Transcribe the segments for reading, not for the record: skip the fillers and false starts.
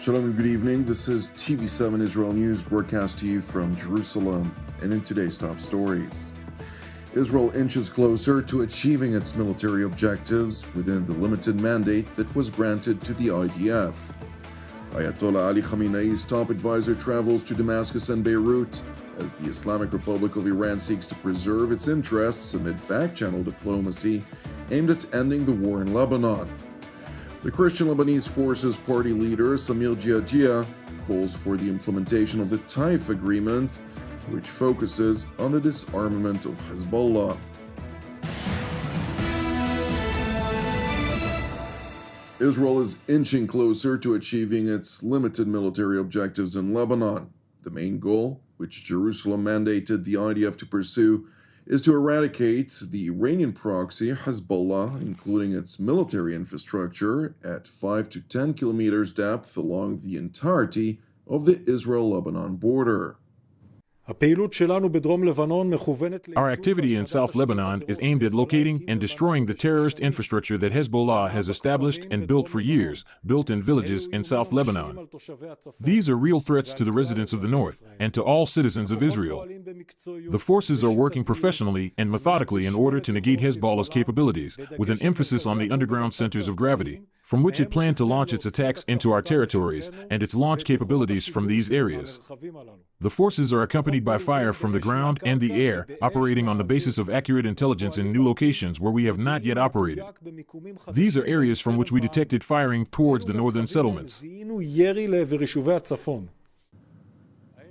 Shalom and good evening. This is TV7 Israel News broadcast to you from Jerusalem, and in today's top stories. Israel inches closer to achieving its military objectives within the limited mandate that was granted to the IDF. Ayatollah Ali Khamenei's top advisor travels to Damascus and Beirut as the Islamic Republic of Iran seeks to preserve its interests amid back-channel diplomacy aimed at ending the war in Lebanon. The Christian Lebanese Forces party leader Samir Jiajia calls for the implementation of the Taif Agreement, which focuses on the disarmament of Hezbollah. Israel is inching closer to achieving its limited military objectives in Lebanon. The main goal, which Jerusalem mandated the IDF to pursue, is to eradicate the Iranian proxy Hezbollah, including its military infrastructure, at 5 to 10 kilometers depth along the entirety of the Israel-Lebanon border. Our activity in South Lebanon is aimed at locating and destroying the terrorist infrastructure that Hezbollah has established and built for years, built in villages in South Lebanon. These are real threats to the residents of the north and to all citizens of Israel. The forces are working professionally and methodically in order to negate Hezbollah's capabilities, with an emphasis on the underground centers of gravity, from which it planned to launch its attacks into our territories and its launch capabilities from these areas. The forces are accompanied by fire from the ground and the air, operating on the basis of accurate intelligence in new locations where we have not yet operated. These are areas from which we detected firing towards the northern settlements.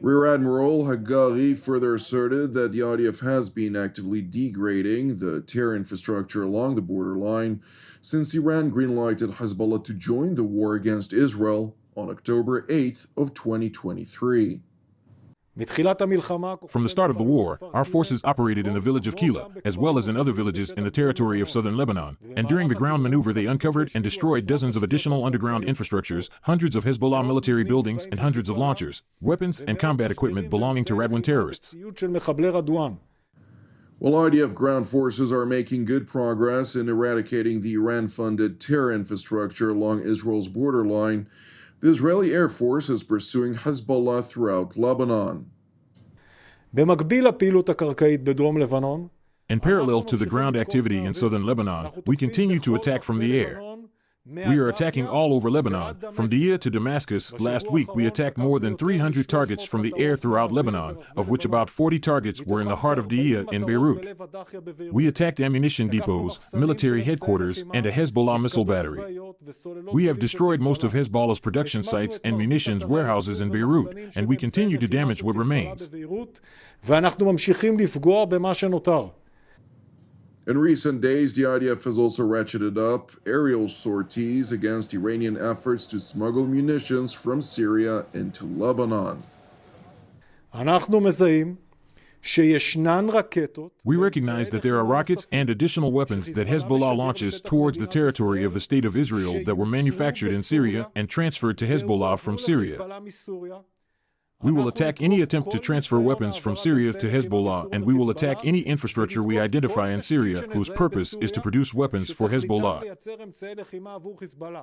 Rear Admiral Hagari further asserted that the IDF has been actively degrading the terror infrastructure along the borderline since Iran greenlighted Hezbollah to join the war against Israel on October 8th of 2023. From the start of the war, our forces operated in the village of Kila, as well as in other villages in the territory of southern Lebanon, and during the ground maneuver they uncovered and destroyed dozens of additional underground infrastructures, hundreds of Hezbollah military buildings, and hundreds of launchers, weapons, and combat equipment belonging to Radwan terrorists. While IDF ground forces are making good progress in eradicating the Iran-funded terror infrastructure along Israel's borderline, the Israeli Air Force is pursuing Hezbollah throughout Lebanon. In parallel to the ground activity in southern Lebanon, we continue to attack from the air. We are attacking all over Lebanon, from Deir to Damascus. Last week, we attacked more than 300 targets from the air throughout Lebanon, of which about 40 targets were in the heart of Deir in Beirut. We attacked ammunition depots, military headquarters, and a Hezbollah missile battery. We have destroyed most of Hezbollah's production sites and munitions warehouses in Beirut, and we continue to damage what remains. In recent days, the IDF has also ratcheted up aerial sorties against Iranian efforts to smuggle munitions from Syria into Lebanon. We recognize that there are rockets and additional weapons that Hezbollah launches towards the territory of the State of Israel that were manufactured in Syria and transferred to Hezbollah from Syria. We will attack any attempt to transfer weapons from Syria to Hezbollah, and we will attack any infrastructure we identify in Syria whose purpose is to produce weapons for Hezbollah.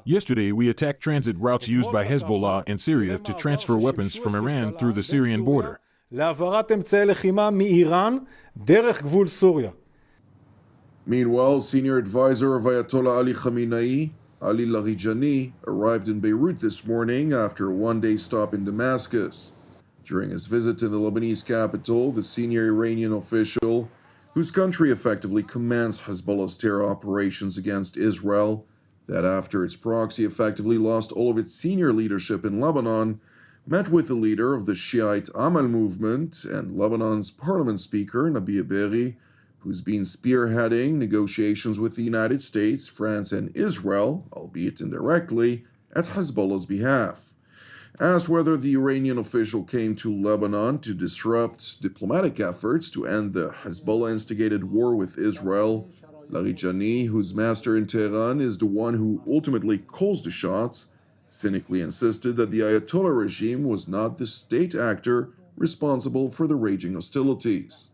Yesterday, we attacked transit routes used by Hezbollah in Syria to transfer weapons from Iran through the Syrian border. Meanwhile, senior advisor of Ayatollah Ali Khamenei, Ali Larijani, arrived in Beirut this morning after a one-day stop in Damascus. During his visit to the Lebanese capital, the senior Iranian official, whose country effectively commands Hezbollah's terror operations against Israel, that after its proxy effectively lost all of its senior leadership in Lebanon, met with the leader of the Shiite Amal movement and Lebanon's parliament speaker, Nabi Berri, who's been spearheading negotiations with the United States, France, and Israel, albeit indirectly, at Hezbollah's behalf. Asked whether the Iranian official came to Lebanon to disrupt diplomatic efforts to end the Hezbollah-instigated war with Israel, Larijani, whose master in Tehran is the one who ultimately calls the shots, cynically insisted that the Ayatollah regime was not the state actor responsible for the raging hostilities.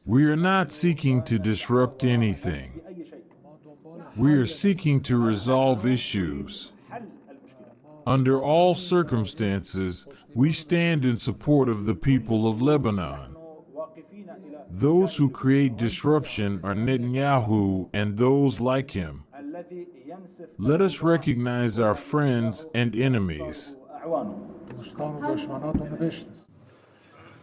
We are not seeking to disrupt anything. We are seeking to resolve issues. Under all circumstances, we stand in support of the people of Lebanon. Those who create disruption are Netanyahu and those like him. Let us recognize our friends and enemies.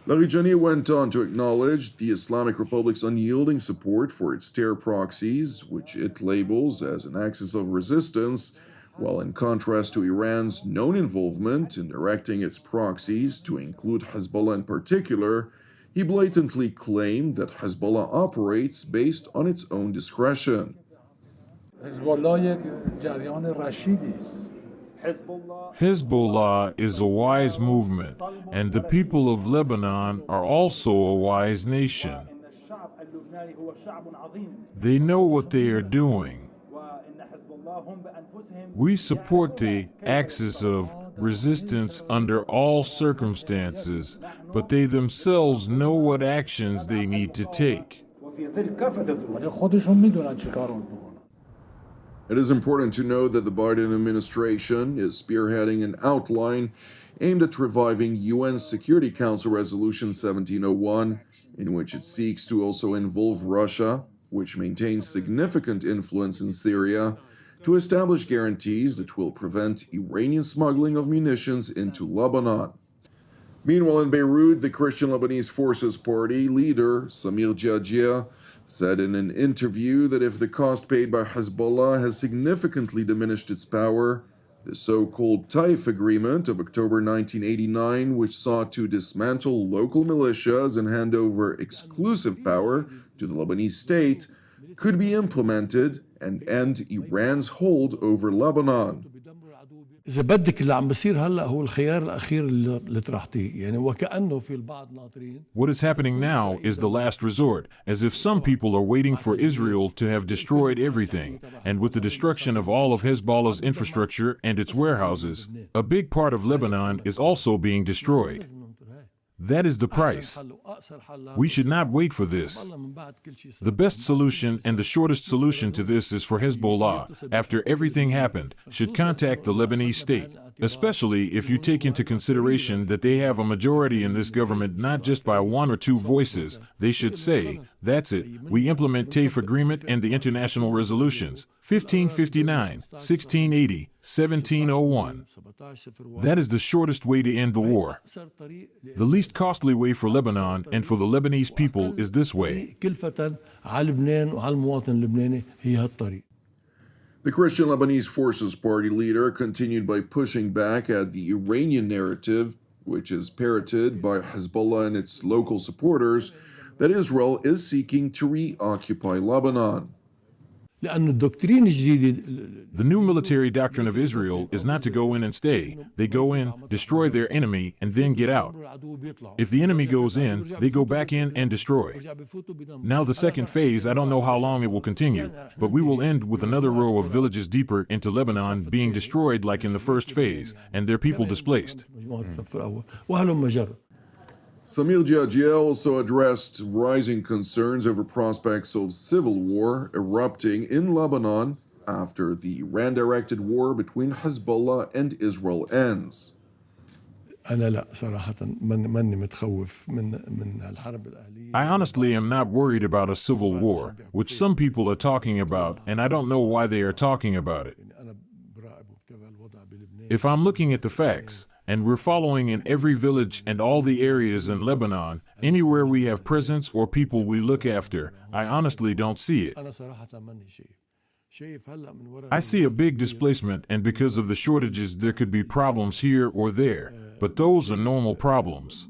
Larijani went on to acknowledge the Islamic Republic's unyielding support for its terror proxies, which it labels as an axis of resistance, while in contrast to Iran's known involvement in directing its proxies to include Hezbollah in particular, he blatantly claimed that Hezbollah operates based on its own discretion. Hezbollah is a wise movement, and the people of Lebanon are also a wise nation. They know what they are doing. We support the axis of resistance under all circumstances, but they themselves know what actions they need to take. It is important to note that the Biden administration is spearheading an outline aimed at reviving UN Security Council Resolution 1701, in which it seeks to also involve Russia, which maintains significant influence in Syria, to establish guarantees that will prevent Iranian smuggling of munitions into Lebanon. Meanwhile, in Beirut, the Christian Lebanese Forces Party leader, Samir Geagea, said in an interview that if the cost paid by Hezbollah has significantly diminished its power, the so-called Taif Agreement of October 1989, which sought to dismantle local militias and hand over exclusive power to the Lebanese state, could be implemented and end Iran's hold over Lebanon. إذا بدك اللي عم بصير هلا هو الخيار الأخير اللي طرحتيه يعني وكأنه في البعض ناطرين. What is happening now is the last resort, as if some people are waiting for Israel to have destroyed everything, and with the destruction of all of Hezbollah's infrastructure and its warehouses, a big part of Lebanon is also being destroyed. That is the price. We should not wait for this. The best solution and the shortest solution to this is for Hezbollah, after everything happened, should contact the Lebanese state, especially if you take into consideration that they have a majority in this government not just by one or two voices. They should say, that's it, we implement Taif Agreement and the international resolutions, 1559, 1680, 1701. That is the shortest way to end the war. The least costly way for Lebanon and for the Lebanese people is this way. The Christian Lebanese Forces Party leader continued by pushing back at the Iranian narrative, which is parroted by Hezbollah and its local supporters, that Israel is seeking to reoccupy Lebanon. The new military doctrine of Israel is not to go in and stay. They go in, destroy their enemy, and then get out. If the enemy goes in, they go back in and destroy. Now the second phase, I don't know how long it will continue, but we will end with another row of villages deeper into Lebanon being destroyed like in the first phase, and their people displaced. Samir Geagea also addressed rising concerns over prospects of civil war erupting in Lebanon after the Iran-directed war between Hezbollah and Israel ends. I honestly am not worried about a civil war, which some people are talking about, and I don't know why they are talking about it. If I'm looking at the facts, and we're following in every village and all the areas in Lebanon, anywhere we have presence or people we look after, I honestly don't see it. I see a big displacement, and because of the shortages there could be problems here or there, but those are normal problems.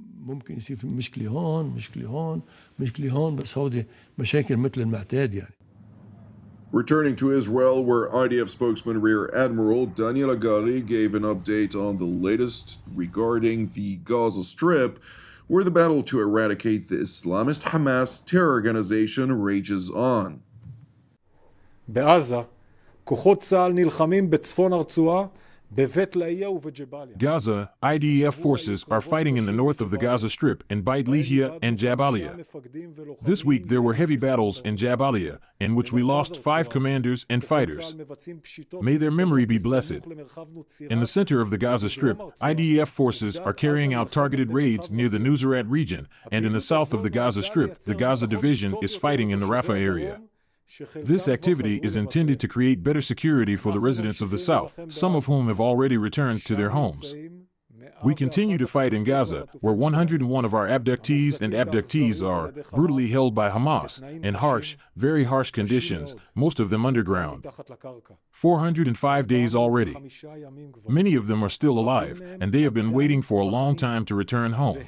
Returning to Israel, where IDF spokesman Rear Admiral Daniel Hagari gave an update on the latest regarding the Gaza Strip, where the battle to eradicate the Islamist Hamas terror organization rages on. בעזה, כוחות צה"ל נלחמים בצפון הרצועה Gaza, IDF forces are fighting in the north of the Gaza Strip in Beit Lahia and Jabalia. This week there were heavy battles in Jabalia, in which we lost 5 commanders and fighters. May their memory be blessed. In the center of the Gaza Strip, IDF forces are carrying out targeted raids near the Nuseirat region, and in the south of the Gaza Strip, the Gaza Division is fighting in the Rafah area. This activity is intended to create better security for the residents of the south, some of whom have already returned to their homes. We continue to fight in Gaza, where 101 of our abductees and abductees are brutally held by Hamas in harsh, very harsh conditions, most of them underground. 405 days already. Many of them are still alive, and they have been waiting for a long time to return home.